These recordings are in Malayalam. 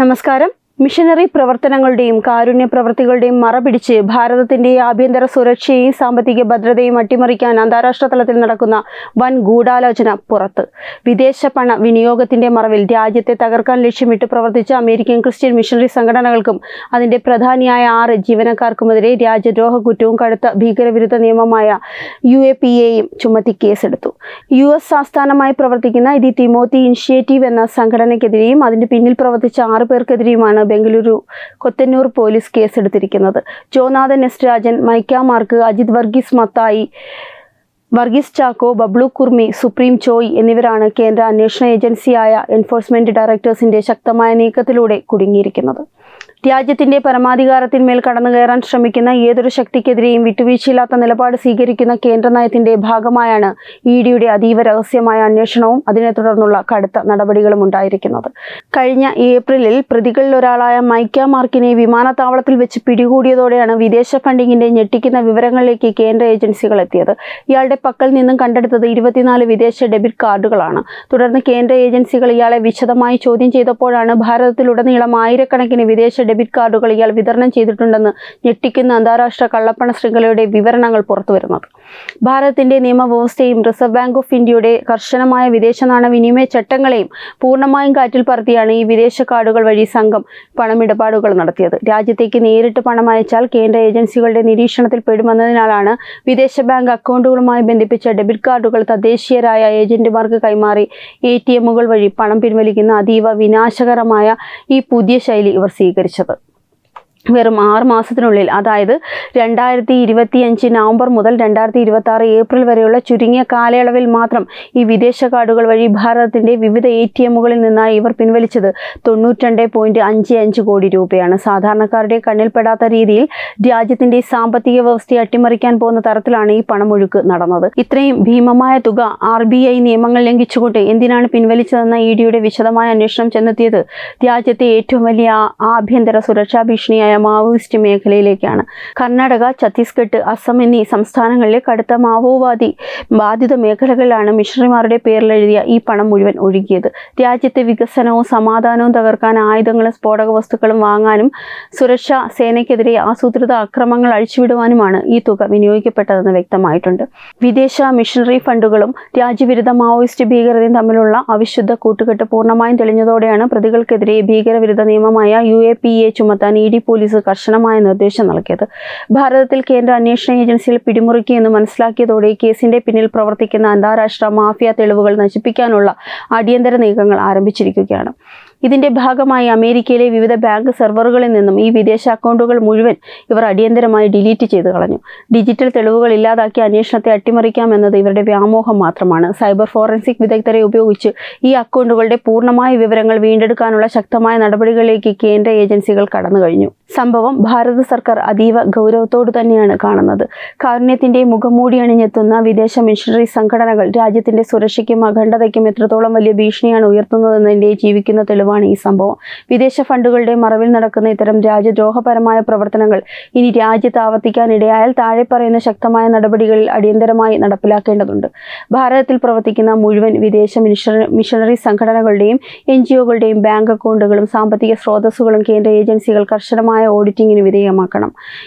നമസ്കാരം. മിഷനറി പ്രവർത്തനങ്ങളുടെയും കാരുണ്യ പ്രവൃത്തികളുടെയും മറപിടിച്ച് ഭാരതത്തിന്റെ ആഭ്യന്തര സുരക്ഷയും സാമ്പത്തിക ഭദ്രതയും അട്ടിമറിക്കാൻ അന്താരാഷ്ട്ര തലത്തിൽ നടക്കുന്ന വൻ ഗൂഢാലോചന പുറത്ത്. വിദേശ പണ വിനിയോഗത്തിന്റെ മറവിൽ രാജ്യത്തെ തകർക്കാൻ ലക്ഷ്യമിട്ട് പ്രവർത്തിച്ച അമേരിക്കൻ ക്രിസ്ത്യൻ മിഷനറി സംഘടനകൾക്കും അതിന്റെ പ്രധാനിയായ 6 ജീവനക്കാർക്കുമെതിരെ രാജ്യദ്രോഹ കുറ്റവും കടുത്ത ഭീകരവിരുദ്ധ നിയമമായ UAPAയും ചുമത്തി കേസെടുത്തു. US ആസ്ഥാനമായി പ്രവർത്തിക്കുന്ന ദി തിമോത്തി ഇനിഷ്യേറ്റീവ് എന്ന സംഘടനയ്ക്കെതിരെയും അതിന്റെ പിന്നിൽ പ്രവർത്തിച്ച 6 പേർക്കെതിരെയുമാണ് ബംഗളൂരു കൊത്തന്നൂർ പോലീസ് കേസെടുത്തിരിക്കുന്നത്. Jonathan S Rajan, Mike Mark, Ajith Varghese Mathai, Varghese Chacko, Bablu Kurmi, Supreem Choi എന്നിവരാണ് കേന്ദ്ര അന്വേഷണ ഏജൻസിയായ എൻഫോഴ്സ്മെന്റ് ഡയറക്ടേഴ്സിന്റെ ശക്തമായ നീക്കത്തിലൂടെ കുടുങ്ങിയിരിക്കുന്നത്. രാജ്യത്തിന്റെ പരമാധികാരത്തിന്മേൽ കടന്നുകയറാൻ ശ്രമിക്കുന്ന ഏതൊരു ശക്തിക്കെതിരെയും വിട്ടുവീഴ്ചയില്ലാത്ത നിലപാട് സ്വീകരിക്കുന്ന കേന്ദ്ര നയത്തിന്റെ ഭാഗമായാണ് EDയുടെ അതീവ രഹസ്യമായ അന്വേഷണവും അതിനെ തുടർന്നുള്ള കടുത്ത നടപടികളും ഉണ്ടായിരിക്കുന്നത്. കഴിഞ്ഞ ഏപ്രിലിൽ പ്രതികളിൽ ഒരാളായ മൈക്ക മാർക്കിനെ വിമാനത്താവളത്തിൽ വെച്ച് പിടികൂടിയതോടെയാണ് വിദേശ ഫണ്ടിങ്ങിന്റെ ഞെട്ടിക്കുന്ന വിവരങ്ങളിലേക്ക് കേന്ദ്ര ഏജൻസികൾ എത്തിയത്. ഇയാളുടെ പക്കൽ നിന്നും കണ്ടെടുത്തത് 24 വിദേശ ഡെബിറ്റ് കാർഡുകളാണ്. തുടർന്ന് കേന്ദ്ര ഏജൻസികൾ ഇയാളെ വിശദമായി ചോദ്യം ചെയ്തപ്പോഴാണ് ഭാരതത്തിലുടനീളം ആയിരക്കണക്കിന് വിദേശ ഡെബിറ്റ് കാർഡുകൾ ഇയാൾ വിതരണം ചെയ്തിട്ടുണ്ടെന്ന് ഞെട്ടിക്കുന്ന അന്താരാഷ്ട്ര കള്ളപ്പണ ശൃംഖലയുടെ വിവരണങ്ങൾ പുറത്തുവരുന്നത്. ഭാരതത്തിന്റെ നിയമവ്യവസ്ഥയും റിസർവ് ബാങ്ക് ഓഫ് ഇന്ത്യയുടെ കർശനമായ വിദേശ നാണയ വിനിമയ ചട്ടങ്ങളെയും പൂർണ്ണമായും കാറ്റിൽ പറത്തിയാണ് ഈ വിദേശ കാർഡുകൾ വഴി സംഘം പണമിടപാടുകൾ നടത്തിയത്. രാജ്യത്തേക്ക് നേരിട്ട് പണം അയച്ചാൽ കേന്ദ്ര ഏജൻസികളുടെ നിരീക്ഷണത്തിൽ പെടുമെന്നതിനാലാണ് വിദേശ ബാങ്ക് അക്കൗണ്ടുകളുമായി ബന്ധിപ്പിച്ച ഡെബിറ്റ് കാർഡുകൾ തദ്ദേശീയരായ ഏജന്റുമാർക്ക് കൈമാറി ATMകൾ വഴി പണം പിൻവലിക്കുന്ന അതീവ വിനാശകരമായ ഈ പുതിയ ശൈലി ഇവർ സ്വീകരിച്ചത്. വെറും 6 മാസത്തിനുള്ളിൽ, അതായത് 2025 നവംബർ മുതൽ 2026 ഏപ്രിൽ വരെയുള്ള ചുരുങ്ങിയ കാലയളവിൽ മാത്രം ഈ വിദേശ കാർഡുകൾ വഴി ഭാരതത്തിന്റെ വിവിധ ATMകളിൽ നിന്നായി ഇവർ പിൻവലിച്ചത് 92.55 കോടി രൂപയാണ്. സാധാരണക്കാരുടെ കണ്ണിൽപ്പെടാത്ത രീതിയിൽ രാജ്യത്തിന്റെ സാമ്പത്തിക വ്യവസ്ഥയെ അട്ടിമറിക്കാൻ പോകുന്ന തരത്തിലാണ് ഈ പണമൊഴുക്ക് നടന്നത്. ഇത്രയും ഭീമമായ തുക RBI നിയമങ്ങൾ ലംഘിച്ചുകൊണ്ട് എന്തിനാണ് പിൻവലിച്ചതെന്ന EDയുടെ വിശദമായ അന്വേഷണം ചെന്നെത്തിയത് രാജ്യത്തെ ഏറ്റവും വലിയ ആഭ്യന്തര സുരക്ഷാ ഭീഷണിയായ മാവോയിസ്റ്റ് മേഖലയിലേക്കാണ്. കർണാടക, ഛത്തീസ്ഗഡ്, അസം എന്നീ സംസ്ഥാനങ്ങളിലെ കടുത്ത മാവോവാദി ബാധിത മേഖലകളിലാണ് മിഷണറിമാരുടെ പേരിലെഴുതിയ ഈ പണം മുഴുവൻ ഒഴുകിയത്. രാജ്യത്തെ വികസനവും സമാധാനവും തകർക്കാൻ ആയുധങ്ങളും സ്ഫോടക വസ്തുക്കളും വാങ്ങാനും സുരക്ഷാ സേനയ്ക്കെതിരെ ആസൂത്രിത അക്രമങ്ങൾ അഴിച്ചുവിടുവാനുമാണ് ഈ തുക വിനിയോഗിക്കപ്പെട്ടതെന്ന് വ്യക്തമായിട്ടുണ്ട്. വിദേശ മിഷണറി ഫണ്ടുകളും രാജ്യവിരുദ്ധ മാവോയിസ്റ്റ് ഭീകരതയും തമ്മിലുള്ള അവിശുദ്ധ കൂട്ടുകെട്ട് പൂർണ്ണമായും തെളിഞ്ഞതോടെയാണ് പ്രതികൾക്കെതിരെ ഭീകരവിരുദ്ധ നിയമമായ UAPA ചുമത്താൻ ED പോലീസ് കർശനമായ നിർദ്ദേശം നൽകിയത്. ഭാരതത്തിൽ കേന്ദ്ര അന്വേഷണ ഏജൻസികൾ പിടിമുറുക്കിയെന്ന് മനസ്സിലാക്കിയതോടെ കേസിന്റെ പിന്നിൽ പ്രവർത്തിക്കുന്ന അന്താരാഷ്ട്ര മാഫിയ തെളിവുകൾ നശിപ്പിക്കാനുള്ള അടിയന്തര നീക്കങ്ങൾ ആരംഭിച്ചിരിക്കുകയാണ്. ഇതിന്റെ ഭാഗമായി അമേരിക്കയിലെ വിവിധ ബാങ്ക് സെർവറുകളിൽ നിന്നും ഈ വിദേശ അക്കൗണ്ടുകൾ മുഴുവൻ ഇവർ അടിയന്തരമായി ഡിലീറ്റ് ചെയ്ത് കളഞ്ഞു. ഡിജിറ്റൽ തെളിവുകൾ ഇല്ലാതാക്കി അന്വേഷണത്തെ അട്ടിമറിക്കാമെന്നത് ഇവരുടെ വ്യാമോഹം മാത്രമാണ്. സൈബർ ഫോറൻസിക് വിദഗ്ധരെ ഉപയോഗിച്ച് ഈ അക്കൗണ്ടുകളുടെ പൂർണ്ണമായ വിവരങ്ങൾ വീണ്ടെടുക്കാനുള്ള ശക്തമായ നടപടികളിലേക്ക് കേന്ദ്ര ഏജൻസികൾ കടന്നു കഴിഞ്ഞു. സംഭവം ഭാരത സർക്കാർ അതീവ ഗൗരവത്തോടു തന്നെയാണ് കാണുന്നത്. കാരുണ്യത്തിന്റെ മുഖംമൂടി അണിഞ്ഞെത്തുന്ന വിദേശ മിഷണറി സംഘടനകൾ രാജ്യത്തിന്റെ സുരക്ഷയ്ക്കും അഖണ്ഡതയ്ക്കും എത്രത്തോളം വലിയ ഭീഷണിയാണ് ഉയർത്തുന്നതെന്നതിന്റെ ജീവിക്കുന്ന തെളിവാണ് ഈ സംഭവം. വിദേശ ഫണ്ടുകളുടെ മറവിൽ നടക്കുന്ന ഇത്തരം രാജ്യദ്രോഹപരമായ പ്രവർത്തനങ്ങൾ ഇനി രാജ്യത്ത് ആവർത്തിക്കാനിടയായാൽ താഴെ പറയുന്ന ശക്തമായ നടപടികളിൽ അടിയന്തരമായി നടപ്പിലാക്കേണ്ടതുണ്ട്. ഭാരതത്തിൽ പ്രവർത്തിക്കുന്ന മുഴുവൻ വിദേശ മിഷണറി സംഘടനകളുടെയും NGOകളുടെയും ബാങ്ക് അക്കൗണ്ടുകളും സാമ്പത്തിക സ്രോതസ്സുകളും കേന്ദ്ര ഏജൻസികൾ കർശനമായ ഓഡിറ്റിംഗിന് വിധേയമാക്കണം.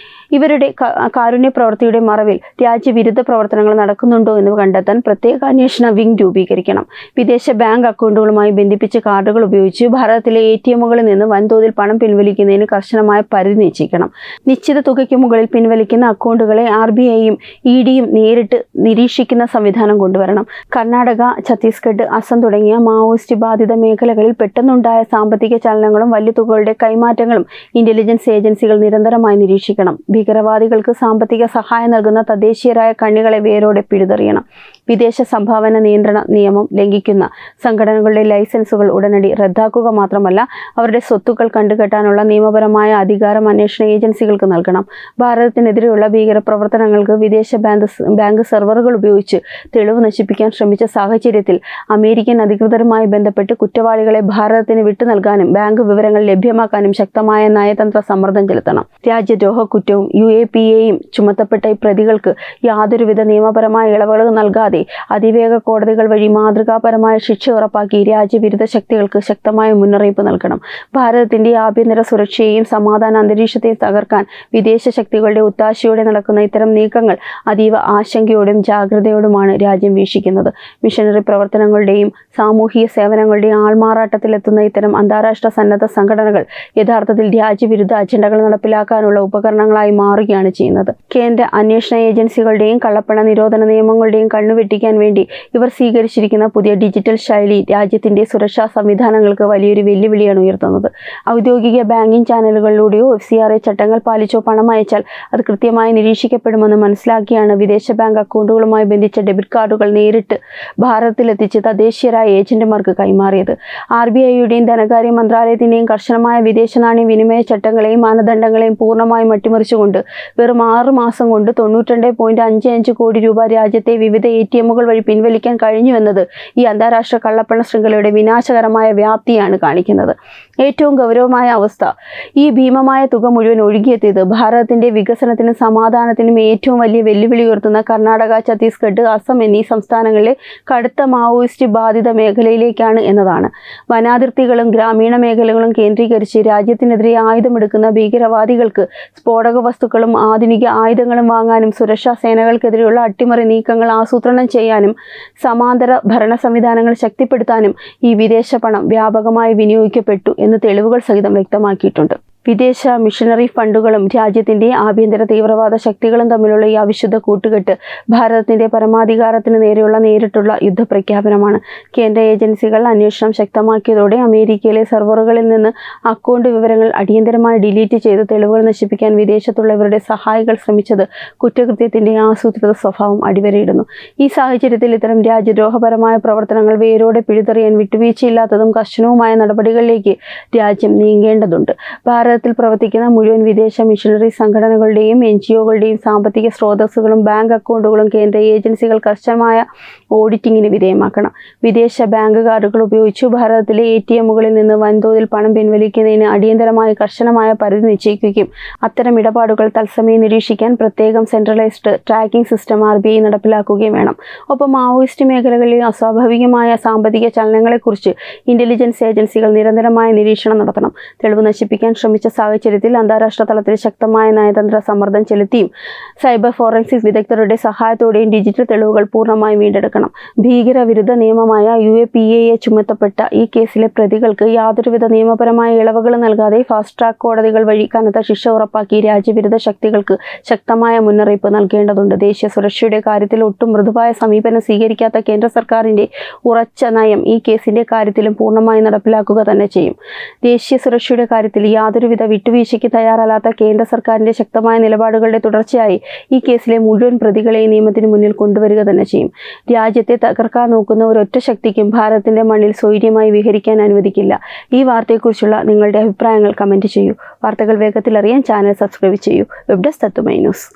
ഇവരുടെ കാരുണ്യ പ്രവൃത്തിയുടെ മറവിൽ രാജ്യവിരുദ്ധ പ്രവർത്തനങ്ങൾ നടക്കുന്നുണ്ടോ എന്ന് കണ്ടെത്താൻ പ്രത്യേക അന്വേഷണ വിംഗ് രൂപീകരിക്കണം. വിദേശ ബാങ്ക് അക്കൗണ്ടുകളുമായി ബന്ധിപ്പിച്ച കാർഡുകൾ ഉപയോഗിച്ച് ഭാരതത്തിലെ ATMകളിൽ നിന്ന് വൻതോതിൽ പണം പിൻവലിക്കുന്നതിന് കർശനമായ പരിധി നിശ്ചയിക്കണം. നിശ്ചിത തുകയ്ക്ക് മുകളിൽ പിൻവലിക്കുന്ന അക്കൗണ്ടുകളെ RBIയും EDയും നേരിട്ട് നിരീക്ഷിക്കുന്ന സംവിധാനം കൊണ്ടുവരണം. കർണാടക, ഛത്തീസ്ഗഡ്, അസം തുടങ്ങിയ മാവോയിസ്റ്റ് ബാധിത മേഖലകളിൽ പെട്ടെന്നുണ്ടായ സാമ്പത്തിക ചലനങ്ങളും വലിയ തുകകളുടെ കൈമാറ്റങ്ങളും ഇന്റലിജൻസ് ഏജൻസികൾ നിരന്തരമായി നിരീക്ഷിക്കണം. ഭീകരവാദികൾക്ക് സാമ്പത്തിക സഹായം നൽകുന്ന തദ്ദേശീയരായ കണ്ണികളെ വേരോടെ പിഴുതെറിയണം. വിദേശ സംഭാവന നിയന്ത്രണ നിയമം ലംഘിക്കുന്ന സംഘടനകളുടെ ലൈസൻസുകൾ ഉടനടി റദ്ദാക്കുക മാത്രമല്ല അവരുടെ സ്വത്തുക്കൾ കണ്ടുകെട്ടാനുള്ള നിയമപരമായ അധികാരം അന്വേഷണ ഏജൻസികൾക്ക് നൽകണം. ഭാരതത്തിനെതിരെയുള്ള ഭീകരപ്രവർത്തനങ്ങൾക്ക് വിദേശ ബാങ്ക് സെർവറുകൾ ഉപയോഗിച്ച് തെളിവ് നശിപ്പിക്കാൻ ശ്രമിച്ച സാഹചര്യത്തിൽ അമേരിക്കൻ അധികൃതരുമായി ബന്ധപ്പെട്ട് കുറ്റവാളികളെ ഭാരതത്തിന് വിട്ടു നൽകാനും ബാങ്ക് വിവരങ്ങൾ ലഭ്യമാക്കാനും ശക്തമായ നയതന്ത്ര സമ്മർദ്ദം ചെലുത്തണം. രാജ്യദ്രോഹ കുറ്റവും UAPAയും ചുമത്തപ്പെട്ട ഈ പ്രതികൾക്ക് യാതൊരുവിധ നിയമപരമായ ഇളവുകൾ നൽകാതെ കൂടാതെ അതിവേഗ കോടതികൾ വഴി മാതൃകാപരമായ ശിക്ഷ ഉറപ്പാക്കി രാജ്യവിരുദ്ധ ശക്തികൾക്ക് ശക്തമായ മുന്നറിയിപ്പ് നൽകണം. ഭാരതത്തിന്റെ ആഭ്യന്തര സുരക്ഷയെയും സമാധാന അന്തരീക്ഷത്തെയും തകർക്കാൻ വിദേശ ശക്തികളുടെ ഒത്താശയോടെ നടക്കുന്ന ഇത്തരം നീക്കങ്ങൾ അതീവ ആശങ്കയോടും ജാഗ്രതയോടുമാണ് രാജ്യം വീക്ഷിക്കുന്നത്. മിഷനറി പ്രവർത്തനങ്ങളുടെയും സാമൂഹിക സേവനങ്ങളുടെയും ആൾമാറാട്ടത്തിലെത്തുന്ന ഇത്തരം അന്താരാഷ്ട്ര സന്നദ്ധ സംഘടനകൾ യഥാർത്ഥത്തിൽ രാജ്യവിരുദ്ധ അജണ്ടകൾ നടപ്പിലാക്കാനുള്ള ഉപകരണങ്ങളായി മാറുകയാണ് ചെയ്യുന്നത്. കേന്ദ്ര അന്വേഷണ ഏജൻസികളുടെയും കള്ളപ്പണ നിരോധന നിയമങ്ങളുടെയും കണ്ണുവെട്ടിക്കാൻ വേണ്ടി ഇവർ സ്വീകരിച്ചിരിക്കുന്ന പുതിയ ഡിജിറ്റൽ ശൈലി രാജ്യത്തിന്റെ സുരക്ഷാ സംവിധാനങ്ങൾക്ക് വലിയൊരു വെല്ലുവിളിയാണ് ഉയർത്തുന്നത്. ഔദ്യോഗിക ബാങ്കിംഗ് ചാനലുകളിലൂടെയോ FCRA ചട്ടങ്ങൾ പാലിച്ചോ പണം അയച്ചാൽ അത് കൃത്യമായി നിരീക്ഷിക്കപ്പെടുമെന്ന് മനസ്സിലാക്കിയാണ് വിദേശ ബാങ്ക് അക്കൗണ്ടുകളുമായി ബന്ധിച്ച ഡെബിറ്റ് കാർഡുകൾ നേരിട്ട് ഭാരതത്തിലെത്തിച്ച് തദ്ദേശീയരായ ഏജന്റുമാർക്ക് കൈമാറിയത്. RBIയുടെയും ധനകാര്യ മന്ത്രാലയത്തിന്റെയും കർശനമായ വിദേശ നാണ്യ വിനിമയ ചട്ടങ്ങളെയും മാനദണ്ഡങ്ങളെയും പൂർണ്ണമായും അട്ടിമറിച്ചുകൊണ്ട് വെറും 6 മാസം കൊണ്ട് 92.55 കോടി രൂപ രാജ്യത്തെ വിവിധ ATMകൾ വഴി പിൻവലിക്കാൻ കഴിഞ്ഞുവെന്നത് ഈ അന്താരാഷ്ട്ര കള്ളപ്പണ ശൃംഖലയുടെ വിനാശകരമായ വ്യാപ്തിയാണ് കാണിക്കുന്നത്. ഏറ്റവും ഗൗരവമായ അവസ്ഥ, ഈ ഭീമമായ തുക മുഴുവൻ ഒഴുകിയെത്തിയത് ഭാരതത്തിന്റെ വികസനത്തിനും സമാധാനത്തിനും ഏറ്റവും വലിയ വെല്ലുവിളി ഉയർത്തുന്ന കർണാടക, ഛത്തീസ്ഗഡ്, അസം എന്നീ സംസ്ഥാനങ്ങളിലെ കടുത്ത മാവോയിസ്റ്റ് ബാധിത മേഖലയിലേക്കാണ് എന്നതാണ്. വനാതിർത്തികളും ഗ്രാമീണ മേഖലകളും കേന്ദ്രീകരിച്ച് രാജ്യത്തിനെതിരെ ആയുധമെടുക്കുന്ന ഭീകരവാദികൾക്ക് സ്ഫോടക വസ്തുക്കളും ആധുനിക ആയുധങ്ങളും വാങ്ങാനും സുരക്ഷാ സേനകൾക്കെതിരെയുള്ള അട്ടിമറി നീക്കങ്ങൾ ആസൂത്രണം ചെയ്യാനും സമാന്തര ഭരണ സംവിധാനങ്ങൾ ശക്തിപ്പെടുത്താനും ഈ വിദേശ പണം വ്യാപകമായി വിനിയോഗിക്കപ്പെട്ടു എന്ന് തെളിവുകൾ സഹിതം വ്യക്തമാക്കിയിട്ടുണ്ട്. വിദേശ മിഷനറി ഫണ്ടുകളും രാജ്യത്തിന്റെ ആഭ്യന്തര തീവ്രവാദ ശക്തികളും തമ്മിലുള്ള ഈ അവിശുദ്ധ കൂട്ടുകെട്ട് ഭാരതത്തിന്റെ പരമാധികാരത്തിന് നേരെയുള്ള നേരിട്ടുള്ള യുദ്ധപ്രഖ്യാപനമാണ്. കേന്ദ്ര ഏജൻസികൾ അന്വേഷണം ശക്തമാക്കിയതോടെ അമേരിക്കയിലെ സെർവറുകളിൽ നിന്ന് അക്കൗണ്ട് വിവരങ്ങൾ അടിയന്തരമായി ഡിലീറ്റ് ചെയ്ത് തെളിവുകൾ നശിപ്പിക്കാൻ വിദേശത്തുള്ളവരുടെ സഹായികൾ ശ്രമിച്ചത് കുറ്റകൃത്യത്തിന്റെ ആസൂത്രിത സ്വഭാവം അടിവരയിടുന്നു. ഈ സാഹചര്യത്തിൽ ഇത്തരം രാജ്യദ്രോഹപരമായ പ്രവർത്തനങ്ങൾ വേരോടെ പിഴുതെറിയാൻ വിട്ടുവീഴ്ചയില്ലാത്തതും കർശനവുമായ നടപടികളിലേക്ക് രാജ്യം നീങ്ങേണ്ടതുണ്ട്. ഭാരതത്തിൽ പ്രവർത്തിക്കുന്ന മുഴുവൻ വിദേശ മിഷനറി സംഘടനകളുടെയും NGOകളുടെയും സാമ്പത്തിക സ്രോതസ്സുകളും ബാങ്ക് അക്കൗണ്ടുകളും കേന്ദ്ര ഏജൻസികൾ കർശനമായ ഓഡിറ്റിങ്ങിന് വിധേയമാക്കണം. വിദേശ ബാങ്ക് കാർഡുകൾ ഉപയോഗിച്ചു ഭാരതത്തിലെ ATMകളിൽ നിന്ന് വൻതോതിൽ പണം പിൻവലിക്കുന്നതിന് അടിയന്തരമായി കർശനമായ പരിധി നിശ്ചയിക്കുകയും അത്തരം ഇടപാടുകൾ തത്സമയം നിരീക്ഷിക്കാൻ പ്രത്യേകം സെൻട്രലൈസ്ഡ് ട്രാക്കിംഗ് സിസ്റ്റം RBI നടപ്പിലാക്കുകയും വേണം. ഒപ്പം മാവോയിസ്റ്റ് മേഖലകളിലെ അസ്വാഭാവികമായ സാമ്പത്തിക ചലനങ്ങളെക്കുറിച്ച് ഇന്റലിജൻസ് ഏജൻസികൾ നിരന്തരമായ നിരീക്ഷണം നടത്തണം. തെളിവ് നശിപ്പിക്കാൻ ശ്രമിച്ച സാഹചര്യത്തിൽ അന്താരാഷ്ട്ര തലത്തിൽ ശക്തമായ നയതന്ത്ര സമ്മർദ്ദം ചെലുത്തിയും സൈബർ ഫോറൻസിക് വിദഗ്ധരുടെ സഹായത്തോടെയും ഡിജിറ്റൽ തെളിവുകൾ പൂർണ്ണമായും വീണ്ടെടുക്കണം. ഭീകരവിരുദ്ധ നിയമമായ UAPA ചുമത്തപ്പെട്ട ഈ കേസിലെ പ്രതികൾക്ക് യാതൊരുവിധ നിയമപരമായ ഇളവുകൾ നൽകാതെ ഫാസ്റ്റ് ട്രാക്ക് കോടതികൾ വഴി കനത്ത ശിക്ഷ ഉറപ്പാക്കി രാജ്യവിരുദ്ധ ശക്തികൾക്ക് ശക്തമായ മുന്നറിയിപ്പ് നൽകേണ്ടതുണ്ട്. ദേശീയ സുരക്ഷയുടെ കാര്യത്തിൽ ഒട്ടും മൃദുവായ സമീപനം സ്വീകരിക്കാത്ത കേന്ദ്ര സർക്കാരിന്റെ ഉറച്ച നയം ഈ കേസിന്റെ കാര്യത്തിലും പൂർണ്ണമായി നടപ്പിലാക്കുക തന്നെ ചെയ്യും. ദേശീയ സുരക്ഷയുടെ കാര്യത്തിൽ യാതൊരുവിധ വിട്ടുവീഴ്ചയ്ക്ക് തയ്യാറല്ലാത്ത കേന്ദ്ര സർക്കാരിന്റെ ശക്തമായ നിലപാടുകളുടെ തുടർച്ചയായി ഈ കേസിലെ മുഴുവൻ പ്രതികളെയും നിയമത്തിന് മുന്നിൽ കൊണ്ടുവരിക തന്നെ ചെയ്യും. രാജ്യത്തെ തകർക്കാൻ നോക്കുന്ന ഒരൊറ്റ ശക്തിക്കും ഭാരതത്തിന്റെ മണ്ണിൽ സ്വൈര്യമായി വിഹരിക്കാൻ അനുവദിക്കില്ല. ഈ വാർത്തയെക്കുറിച്ചുള്ള നിങ്ങളുടെ അഭിപ്രായങ്ങൾ കമന്റ് ചെയ്യൂ. വാർത്തകൾ വേഗത്തിൽ അറിയാൻ ചാനൽ സബ്സ്ക്രൈബ് ചെയ്യൂ. വെബ് ഡെസ്ക് തത്തുമൈ ന്യൂസ്.